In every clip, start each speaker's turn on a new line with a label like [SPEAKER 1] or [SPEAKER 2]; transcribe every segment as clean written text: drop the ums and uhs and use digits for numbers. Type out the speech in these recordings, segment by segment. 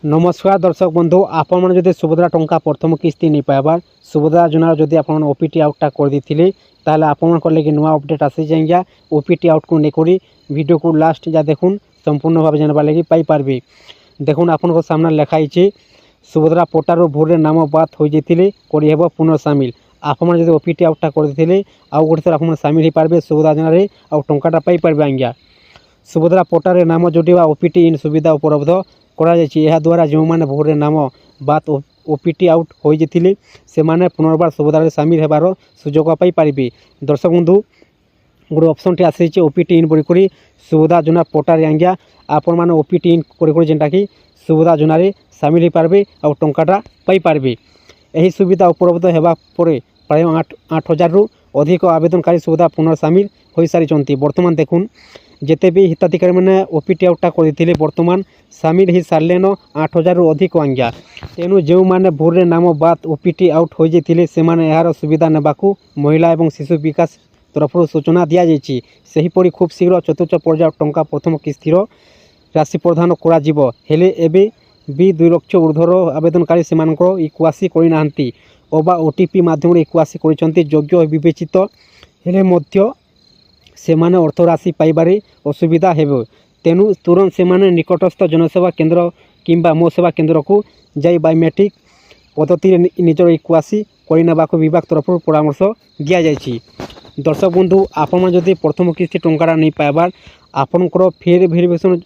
[SPEAKER 1] नमस्कार दर्शक बंधु आपण जदि सुभद्रा टंका प्रथम किस्ती नहीं पाइबार सुभद्रा योजनार जदि आप ओपीटी आउटा कर देते ताले आपण लगे नुआ अपडेट आसी जाएंगे। ओपीटी आउट को लेकर वीडियो को लास्ट जा देखुन संपूर्ण भाव जानवार लगे पाइपारे। देखुन आपण सामने लिखाई सुभद्रा पोटार भोर नाम बात हो जाते करेब पुनर्सामिल। आपण जब ओपीटी आउटा कर देते आउ गोटे थर आप सामिल हो पारे सुभद्रा योजन आउ टंकाटा पाइपारे आज्ञा। सुभद्रा पोटार नाम जोड़ा ओपीटी इन सुविधा उपलब्ध द्वारा जो मैंने भोर नाम बात ओपीटी आउट हो जाते से माने पुनर्बार सुभद्रा सामिल होबार सुजोग पाइपारे। दर्शक बंधु गोटे ऑप्शन टी आसी ओपीटी इन बोलिक सुभद्रा योजना पोर्टाल आज्ञा आपण मैंने ओपीटी इन कर जेनटा कि सुभद्रा योजन सामिल हो पारे आ टंकाटा पाइपारे। यही सुविधा उपलब्ध होगा प्राय 8,000 रु अधिक आवेदनकारी सुविधा पुनर्सामिल हो सारी। बर्तमान देखुन जिते भी हिताधिकारी मैंने ओपीटी आउटा करते बर्तमान सामिल हो सारे 8,000 रु अधिक आज्ञा। तेणु जो मैंने भोर नाम बात ओपीटी आउट हो जाते से यार सुविधा नेबाकू महिला और शिशु विकास तरफ सूचना दि जापरी खूब शीघ्र चतुर्थ पर्याय टंका प्रथम किस्तिर राशि प्रदान करें। 2 लाख ऊर्धर आवेदनकारी से इक्वासी करना अबा ओटीपी मध्यम इक्वासी कर विवेचित हेले से माने अर्थ राशि पाइबारे असुविधा हेबो। तेणु तुरंत से माने निकटस्थ जनसेवा केंद्र किंबा मो सेवा केंद्र को जाई बायोमेट्रिक पद्धति निजर इक्वासी करने को विभाग तरफ परामर्श दि जाइए। दर्शक बंधु आपण जदि प्रथम किस्ती टंका नहीं पाइबार आपणकर फेर भेरिफिकेसन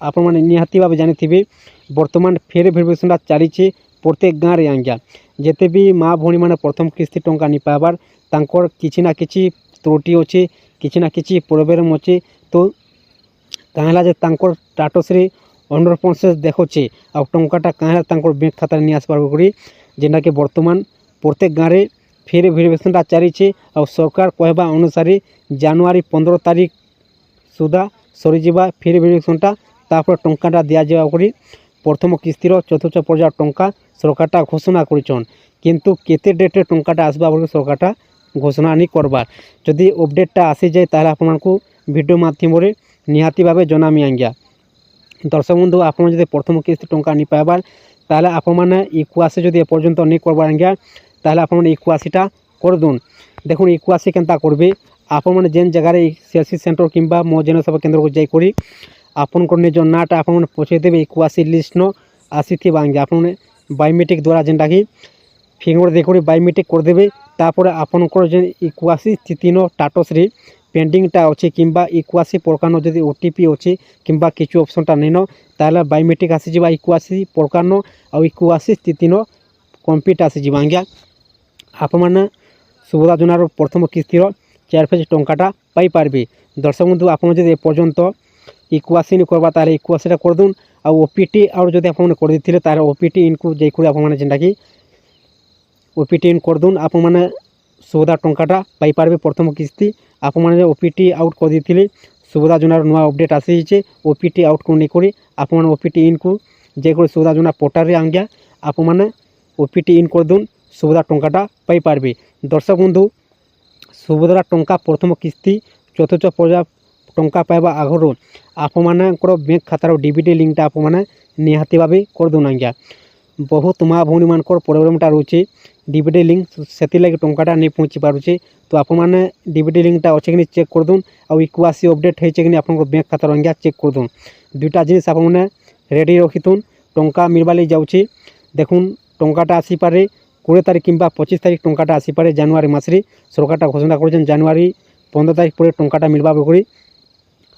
[SPEAKER 1] आपण मैंने निहाती भाव जानी बर्तमान फेर भेरिफिकेसन चली प्रत्येक गाँव में आज्ञा। जिते भी माँ भौणी मैंने प्रथम किस्ती टंका नहीं पाइबार तांकर किछि ना किछि त्रुटि अच्छे किछि ना किछि प्रोब्लेम अच्छे तो कहेला जे तांकर स्टाटस रे 100% देखुचे आ टंकाटा कहेला तांकर बैंक खाता नहीं आसबार करी जेना कि बर्तमान प्रत्येक गाँव में फेर भेरिफिकेसन चली आ सरकार कहवा अनुसार जनवरी 15 तारीख सुधा सरीजा फेर भेरिफिकेसनटा तापर टंकाटा दिया जाए प्रथम किस्तिर चतुर्थ पर्याय टंका सरकारटा घोषणा करिछन किंतु केते डेटे टंकाटा आसबा सरकारटा घोषणा नहीं करबार। जदि अपडेटटा आसी जाए ताले आपको वीडियो माध्यम निहाती भाव जनामी आज्ञा। दर्शक बंधु आप प्रथम किस्ती टंका नहीं पाइबार ताले आपण मैंने इक्वासी जदि एपर्यंत नहीं करबार आज्ञा ताले आपण इक्वासीटा कर दून। देखुन इक्वासी केनता करबे आपण मैंने जेन जगार सीएससी सेंटर किंबा मो जनसेवा केंद्र को जाइकरी आपन निज नाटा आपण पहुँचे देवे इक्वासी लिस्ट न आसी आज्ञा। आपण बायोमेट्रिक द्वारा जेनटा कि फिंगर देखो बायोमेट्रिक करदे तापर आपनकर जेन इक्वासी स्थिति न स्टाटस रे पेंडिंगटा अच्छे किंबा इक्वासी प्रकार जदि ओटीपी अच्छे किंबा किछु ऑप्शनटा नहीं न ताले बायोमेट्रिक आसी जिबा इक्वासी प्रकार न आ इक्वासी स्थिति न कंप्लीट आसी जिबा आज्ञा। आप मैंने सुभद्रा योजनार प्रथम किस्तिर 4 फेज टंकाटा पाई पारबे। दर्शक बंधु आपन जदि एपर्यंत इक्वासी नहीं करबा ताले इक्वासीटा कर दून आ ओपीटी आउट जदि आपन कर दिथिले ताले ओपीटी इनको जाइकरी आप माने जेनटा कि ओपीटी इन कर दून आप मैंने सुभद्रा टंकाटा पाई पारबे प्रथम किस्ती। आप मैंने ओपीटी आउट कर देते सुभद्रा योजनार नुआ अपडेट आसी ओपीटी आउट को लेकर आप ओपीटी इन को जाइकरी सुभद्रा योजना पोर्टाल आज्ञा आप मैंने ओपीटी इन कर दून सुभद्रा टंकाटा पाई पारबे। दर्शक बंधु सुभद्रा टंका प्रथम किस्ती चतुर्थ पर्याय टंका पाइबा आगर आप मानकर बैंक खातार डीबीटी लिंकटा आप मैंने निहाती भाव कर दून आज्ञा। बहुत माँ भौणी मानकर प्रोब्लेमटा रोचे डीबीटी लिंक से टंकाटा नहीं पहुँची पारुचे तो आप मैंने डीबीटी लिंकटा अच्छे कि चेक कर दून आ इक्वासी अपडेट होचे कि आप बैंक खातार आज्ञा चेक कर दून। दुईटा जिनिस आप मैंने रेडी रखिथुन टंका मिलवा लगी जाऊँगी। देखुन टंकाटा आसी पारे 20 तारीख किंबा 25 तारीख टंकाटा आसी पारे जनवरी मासरे सरकारटा घोषणा कर जनवरी 15 तारीख पर टंकाटा मिलवा करी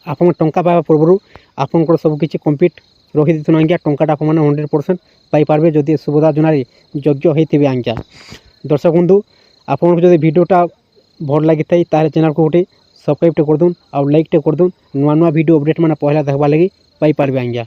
[SPEAKER 1] आप टंका पाइबा पूर्व आपंकर सबकि कम्प्लीट रखी देथुन आज्ञा। टंकाटा आप 100% पाई पारबे जदि सुभद्रा योजन योग्य होते आज्ञा। दर्शक बंधु आपको जब वीडियोटा भल लगी था ताले चैनल को गोटे सब्सक्राइब कर दून और लाइक कर दून नुआ नुआ वीडियो अपडेट मैंने पहला देखा लगी पाई पारबे आज्ञा।